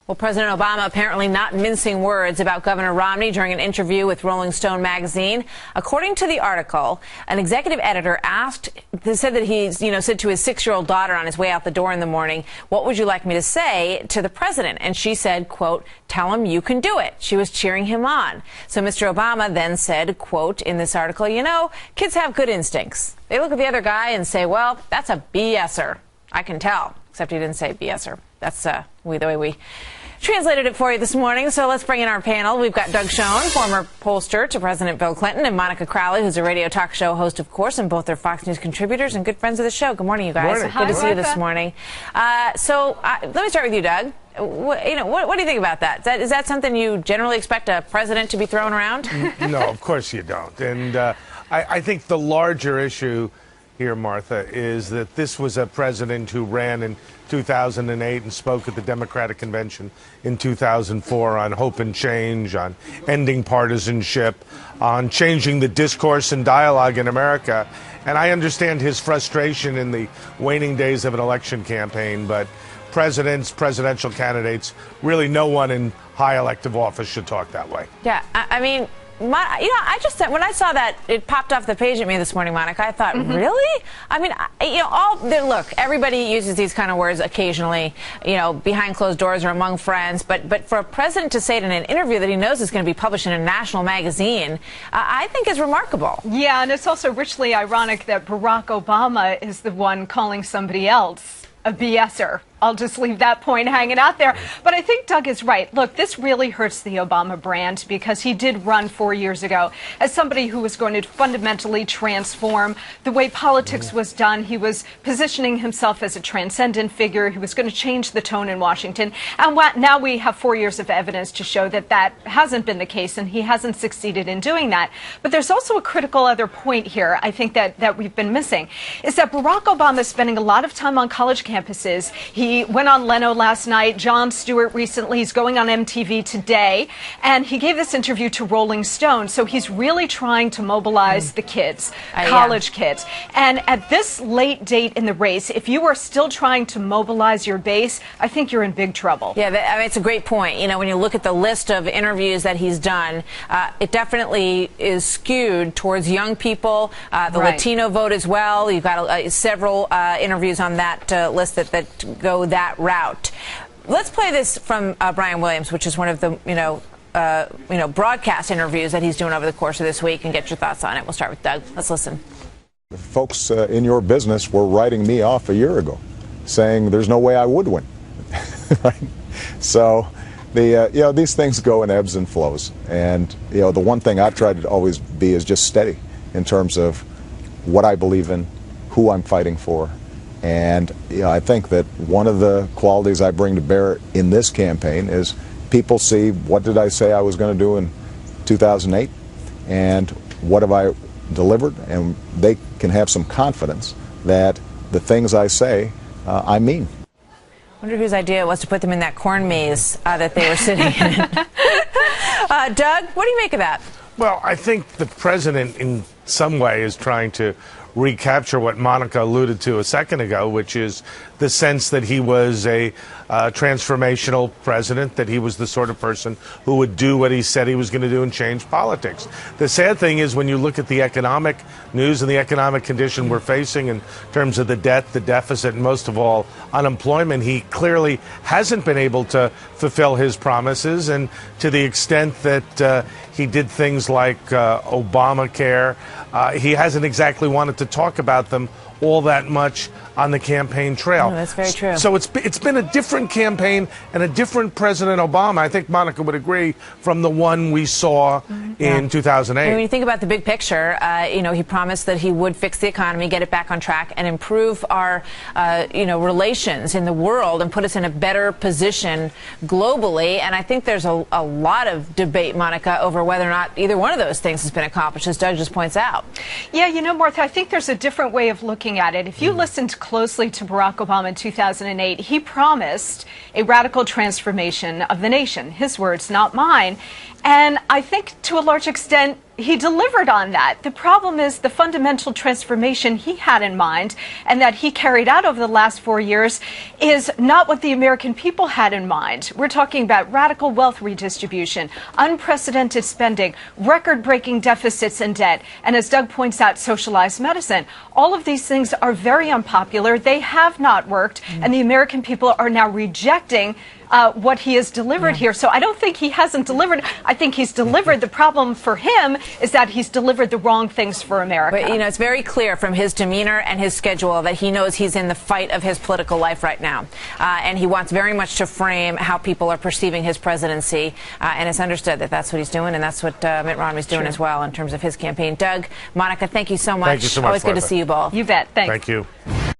Well, President Obama apparently not mincing words about Governor Romney during an interview with Rolling Stone magazine. According to the article, an executive editor said that he said to his 6-year-old daughter on his way out the door in the morning, "What would you like me to say to the president?" And she said, quote, "Tell him you can do it." She was cheering him on. So Mr. Obama then said, quote, in this article, kids have good instincts. They look at the other guy and say, well, that's a BSer. I can tell. Except he didn't say BSer. That's the way we translated it for you this morning. So let's bring in our panel. We've got Doug Schoen, former pollster to President Bill Clinton, and Monica Crowley, who's a radio talk show host, of course, and both are Fox News contributors and good friends of the show. Good morning, you guys. Morning. Good to see you this morning. Let me start with you, Doug. What do you think about that? Is that something you generally expect a president to be throwing around? No, of course you don't. And I think the larger issue here, Martha, is that this was a president who ran in 2008 and spoke at the Democratic Convention in 2004 on hope and change, on ending partisanship, on changing the discourse and dialogue in America. And I understand his frustration in the waning days of an election campaign, but presidents, presidential candidates, really no one in high elective office should talk that way. Yeah, I mean, when I saw that it popped off the page at me this morning, Monica, I thought, really? I mean, look, everybody uses these kind of words occasionally, behind closed doors or among friends. But for a president to say it in an interview that he knows is going to be published in a national magazine, I think is remarkable. Yeah, and it's also richly ironic that Barack Obama is the one calling somebody else a BSer. I'll just leave that point hanging out there. But I think Doug is right. Look, this really hurts the Obama brand because he did run 4 years ago as somebody who was going to fundamentally transform the way politics was done. He was positioning himself as a transcendent figure. He was going to change the tone in Washington. And now we have 4 years of evidence to show that that hasn't been the case, and he hasn't succeeded in doing that. But there's also a critical other point here, I think, that we've been missing, is that Barack Obama is spending a lot of time on college campuses. He went on Leno last night, Jon Stewart recently, he's going on MTV today, and he gave this interview to Rolling Stone. So he's really trying to mobilize the kids, college kids. And at this late date in the race, if you are still trying to mobilize your base, I think you're in big trouble. Yeah, I mean, it's a great point. When you look at the list of interviews that he's done, it definitely is skewed towards young people, the Latino vote as well. You've got several interviews on that list that go that route. Let's play this from Brian Williams, which is one of the broadcast interviews that he's doing over the course of this week, and get your thoughts on it. We'll start with Doug. Let's listen. The folks in your business were writing me off a year ago, saying there's no way I would win. Right? So these things go in ebbs and flows, and the one thing I've tried to always be is just steady in terms of what I believe in, who I'm fighting for. And I think that one of the qualities I bring to bear in this campaign is people see what did I say I was going to do in 2008 and what have I delivered, and they can have some confidence that the things I say I mean. I wonder whose idea it was to put them in that corn maze that they were sitting in. Doug, what do you make of that? Well, I think the president in some way is trying to recapture what Monica alluded to a second ago, which is the sense that he was a transformational president, that he was the sort of person who would do what he said he was going to do and change politics. The sad thing is when you look at the economic news and the economic condition we're facing in terms of the debt, the deficit, and most of all, unemployment, he clearly hasn't been able to fulfill his promises. And to the extent that he did things like Obamacare, he hasn't exactly wanted to talk about them all that much on the campaign trail. No, that's very true. So it's been a different campaign and a different President Obama. I think Monica would agree from the one we saw in 2008. And when you think about the big picture, he promised that he would fix the economy, get it back on track, and improve our, relations in the world and put us in a better position globally. And I think there's a lot of debate, Monica, over whether or not either one of those things has been accomplished, as Doug just points out. Yeah, Martha, I think there's a different way of looking at it. If you listened closely to Barack Obama in 2008, he promised a radical transformation of the nation. His words, not mine. And I think to a large extent, he delivered on that. The problem is the fundamental transformation he had in mind and that he carried out over the last 4 years is not what the American people had in mind. We're talking about radical wealth redistribution, unprecedented spending, record-breaking deficits and debt, and as Doug points out, socialized medicine. All of these things are very unpopular. They have not worked, and the American people are now rejecting what he has delivered here. So I don't think he hasn't delivered. I think he's delivered. The problem for him is that he's delivered the wrong things for America. But, it's very clear from his demeanor and his schedule that he knows he's in the fight of his political life right now. And he wants very much to frame how people are perceiving his presidency. And it's understood that that's what he's doing, and that's what Mitt Romney's doing as well in terms of his campaign. Doug, Monica, thank you so much. Thank you so much, Always good to Martha. see you both. You bet. Thanks. Thank you.